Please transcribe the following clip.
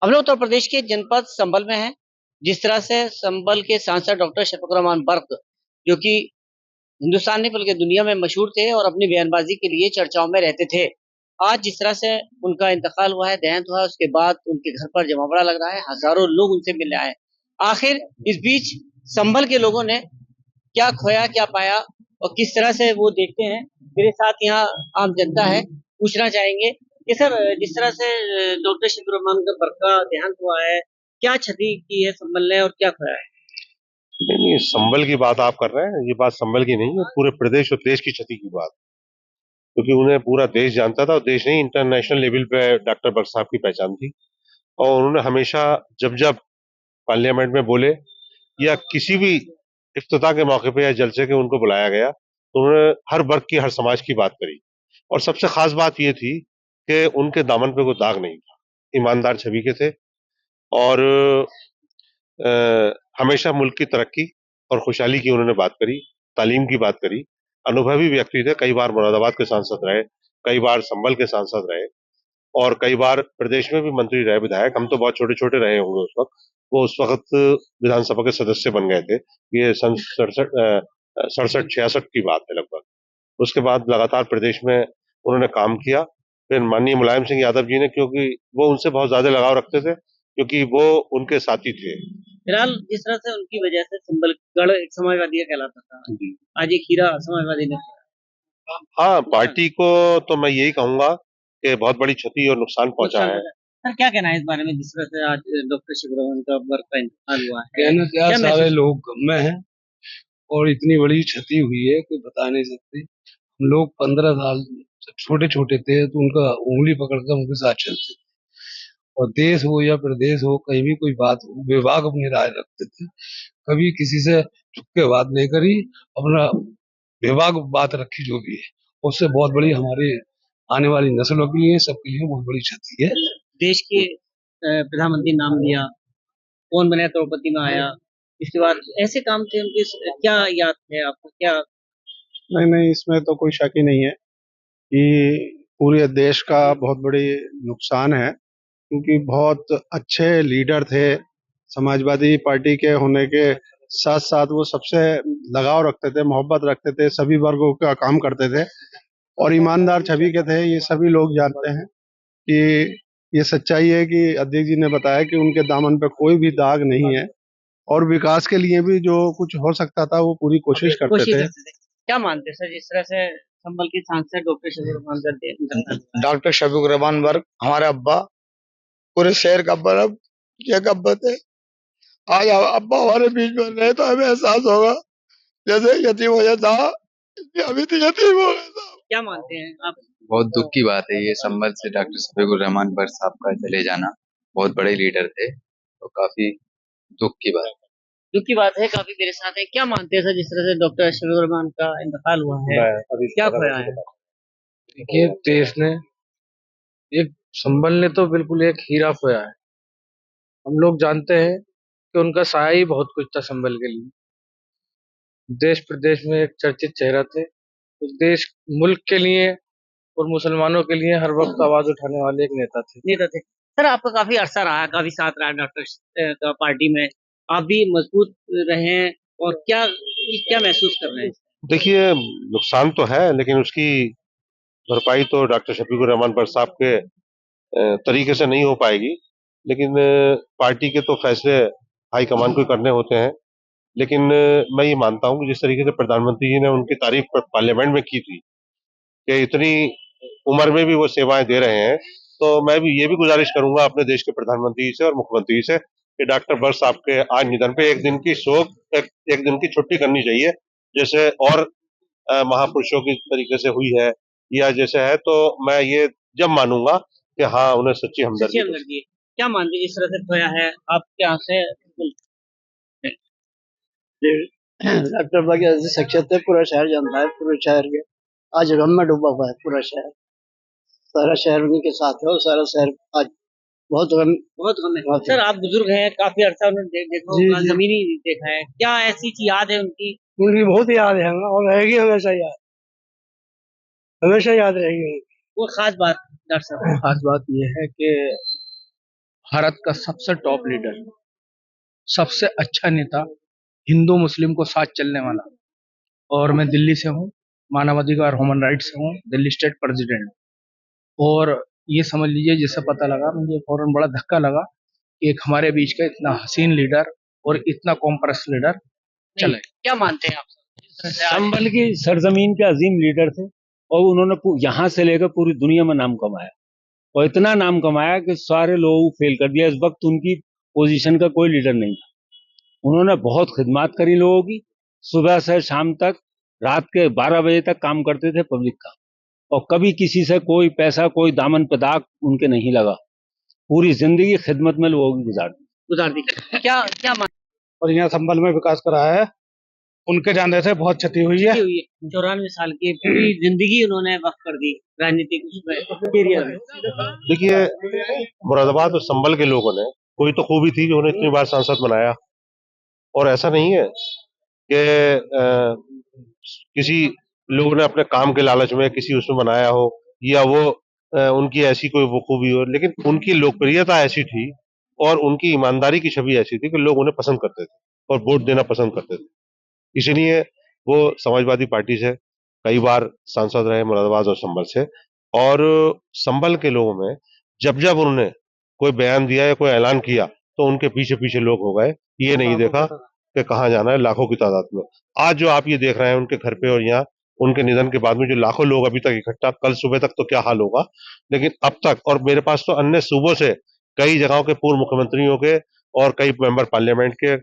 हम लोग उत्तर प्रदेश के जनपद संभल में हैं। जिस तरह से संभल के सांसद डॉक्टर शफीकुर रहमान बर्क, जो कि हिंदुस्तान नहीं बल्कि दुनिया में मशहूर थे और अपनी बयानबाजी के लिए चर्चाओं में रहते थे। आज जिस तरह से उनका इंतकाल हुआ है, देहांत हुआ है, उसके बाद उनके घर पर जमावड़ा लग रहा है, हजारों लोग उनसे मिलने आए। आखिर इस बीच संभल के लोगों ने क्या खोया, क्या पाया और किस तरह से वो देखते हैं, मेरे साथ यहाँ आम जनता है, पूछना चाहेंगे कि सर, जिस तरह से डॉक्टर शफीकुर रहमान का बर्क का देहांत हुआ है, क्या क्षति की है संभल ने और क्या खोया है? नहीं नहीं, संभल की बात आप कर रहे हैं। ये बात संभल की नहीं है, पूरे प्रदेश और देश की क्षति की बात। क्योंकि उन्हें पूरा देश जानता था, और देश नहीं, इंटरनेशनल लेवल पे डॉक्टर बर्क साहब की पहचान थी। और उन्होंने हमेशा जब जब पार्लियामेंट में बोले या किसी भी इफ्तिताह के मौके पे या जलसे के उनको बुलाया गया, तो उन्होंने हर वर्ग की, हर समाज की बात करी। और सबसे खास बात ये थी कि उनके दामन पे कोई दाग नहीं था, ईमानदार छवि के थे। और अ, हमेशा मुल्क की तरक्की और खुशहाली की उन्होंने बात करी, तालीम की बात करी। अनुभवी व्यक्ति थे, कई बार मुरादाबाद के सांसद रहे, कई बार संभल के सांसद रहे, और कई बार प्रदेश में भी मंत्री रहे, विधायक। हम तो बहुत छोटे छोटे रहे होंगे उस वक्त। वो उस वक्त विधानसभा के सदस्य बन गए थे। ये सन 67 66 की बात है लगभग। उसके बाद लगातार प्रदेश में उन्होंने काम किया। फिर माननीय मुलायम सिंह यादव जी ने, क्योंकि वो उनसे बहुत ज्यादा लगाव रखते थे, क्योंकि वो उनके साथी थे। फिलहाल जिस तरह से उनकी वजह से संबलगढ़ एक समाजवादी का कहलाता था, जी। आज एक हीरा समाजवादी ने। हाँ, पार्टी को तो मैं यही कहूंगा कि बहुत बड़ी क्षति और नुकसान पहुंचा है। सर, क्या कहना है इस बारे में, जिस तरह से आज डॉक्टर शफीकुर रहमान का बर्क का इंतकाल हुआ है? कहना क्या, क्या सारे महसूस? लोग गम में हैं और इतनी बड़ी क्षति हुई है कि बता नहीं सकते। हम लोग 15 साल छोटे छोटे थे तो उनका उंगली पकड़कर उनके साथ चलते थे, और देश हो या प्रदेश हो, कहीं भी कोई बात हो, विभाग अपनी राय रखते थे। कभी किसी से झुक के बात नहीं करी, अपना विभाग बात रखी जो भी है। उससे बहुत बड़ी हमारे आने वाली नस्लों के लिए, सबके लिए बहुत बड़ी क्षति है। देश के प्रधानमंत्री नाम लिया, कौन बने द्रौपदी में आया, इसके बाद ऐसे काम थे उनके। क्या याद है आपको, क्या? नहीं नहीं, इसमें तो कोई शक ही नहीं है कि पूरे देश का बहुत बड़ी नुकसान है, क्योंकि बहुत अच्छे लीडर थे। समाजवादी पार्टी के होने के साथ साथ वो सबसे लगाव रखते थे, मोहब्बत रखते थे, सभी वर्गों का काम करते थे और ईमानदार छवि के थे। ये सभी लोग जानते हैं कि ये सच्चाई है कि अध्यक्ष जी ने बताया कि उनके दामन पे कोई भी दाग नहीं है, और विकास के लिए भी जो कुछ हो सकता था वो पूरी कोशिश करते थे। क्या मानते हैं सर, जिस तरह से संभल के सांसद डॉक्टर शफीकुर रहमान करते हैं? डॉक्टर शफीकुर रहमान वर्क हमारे अब्बा, पूरे शहर का बर्फ ये गब्बत है। आज अब्बा हमारे बीच में रहे तो हमें एहसास होगा जैसे यतीम हो जाता, अभी तो यतीम हो गया था। क्या मानते हैं आप? बहुत दुख की बात है ये, संभल से डॉक्टर शफीकुर रहमान बर्क साहब का चले जाना। बहुत बड़े लीडर थे, तो काफी दुख की बात है। दुख की बात है, काफी मेरे साथ है। क्या मानते हैं सर, जिस तरह से डॉक्टर शफीकुर रहमान का इंतकाल हुआ है, क्या खोया है? देखिए, देश ने एक, संभल ने तो बिल्कुल एक हीरा खोया है। हम लोग जानते हैं कि उनका साया ही बहुत कुछ था संभल के लिए। देश प्रदेश में एक चर्चित चेहरा थे, तो देश मुल्क के लिए और मुसलमानों के लिए हर वक्त आवाज उठाने वाले एक नेता थे। सर, आपका काफी अरसा रहा, काफी साथ रहा डॉक्टर का पार्टी में, आप भी मजबूत रहे हैं, और क्या क्या महसूस कर रहे हैं? देखिए, नुकसान तो है, लेकिन उसकी भरपाई तो डॉक्टर शफीकुर रहमान बर्क साहब के तरीके से नहीं हो पाएगी। लेकिन पार्टी के तो फैसले हाईकमान को ही करने होते हैं। लेकिन मैं ये मानता हूँ कि जिस तरीके से प्रधानमंत्री जी ने उनकी तारीफ पार्लियामेंट में की थी कि इतनी उम्र में भी वो सेवाएं दे रहे हैं, तो मैं भी ये भी गुजारिश करूंगा अपने देश के प्रधानमंत्री से और मुख्यमंत्री से कि डॉक्टर बर्क साहब के आज निधन पे एक दिन की शोक, एक दिन की छुट्टी करनी चाहिए, जैसे और महापुरुषों की तरीके से हुई है या जैसे है। तो मैं ये जब मानूंगा कि हाँ, उन्हें सच्ची हमदर्दी है। क्या मानते हैं, जिस तरह से खोया है आपके यहाँ से? डॉक्टर बर्क ऐसी शख्सियत है, पूरा शहर जानता है। पूरे शहर के आज गम में डूबा हुआ है पूरा शहर। सारा शहर उन्हीं के साथ है और सारा शहर आज बहुत गम है। सर, आप बुजुर्ग हैं, काफी अर्सा उन्होंने देखा होगा, जमीनी देखा है, क्या ऐसी चीज याद है उनकी? उनकी बहुत याद है और रहेगी हमेशा याद, हमेशा याद रहेगी। वो खास बात डॉक्टर साहब? खास बात यह है कि भारत का सबसे टॉप लीडर, सबसे अच्छा नेता, हिंदू मुस्लिम को साथ चलने वाला। और मैं दिल्ली से हूँ, मानवाधिकार ह्यूमन राइट्स से हूँ, दिल्ली स्टेट प्रेसिडेंट। और ये समझ लीजिए, जिससे पता लगा मुझे फौरन बड़ा धक्का लगा कि एक हमारे बीच का इतना हसीन लीडर और इतना कॉम्प्रेस लीडर चले। क्या मानते हैं आप जिस तरह से आज संभल की सरजमीन के अजीम लीडर थे और उन्होंने यहाँ से लेकर पूरी दुनिया में नाम कमाया और इतना नाम कमाया कि सारे लोगों को फेल कर दिया। इस वक्त उनकी पोजीशन का कोई लीडर नहीं था। उन्होंने बहुत खिदमत करी लोगों की, सुबह से शाम तक, रात के 12 बजे तक काम करते थे पब्लिक का, और कभी किसी से कोई पैसा, कोई दामन पे दाग उनके नहीं लगा। पूरी जिंदगी खिदमत में लोगों की गुजार दी क्या क्या और यहाँ संभल में विकास कराया है। उनके जाने से बहुत क्षति हुई है। 94 साल की पूरी जिंदगी उन्होंने वक्त कर दी राजनीतिक करियर में। देखिए, मुरादाबाद और संभल के लोगों ने कोई तो खूबी थी जो उन्हें इतनी बार सांसद बनाया, और ऐसा नहीं है कि किसी लोग ने अपने काम के लालच में किसी उसमें बनाया हो, या वो उनकी ऐसी कोई वो खूबी हो, लेकिन उनकी लोकप्रियता ऐसी थी और उनकी ईमानदारी की छवि ऐसी थी कि लोग उन्हें पसंद करते थे और वोट देना पसंद करते थे। इसलिए वो समाजवादी पार्टी से कई बार सांसद रहे, मुरादाबाद और संभल से। और संभल के लोगों में जब जब उन्होंने कोई बयान दिया या कोई ऐलान किया तो उनके पीछे पीछे लोग हो गए, ये नहीं देखा कि कहाँ जाना है, लाखों की तादाद में। आज जो आप ये देख रहे हैं उनके घर पे, और यहाँ उनके निधन के बाद में जो लाखों लोग अभी तक इकट्ठा, कल सुबह तक तो क्या हाल होगा, लेकिन अब तक, और मेरे पास तो अन्य सूबों से कई जगहों के पूर्व मुख्यमंत्रियों के और कई मेंबर पार्लियामेंट के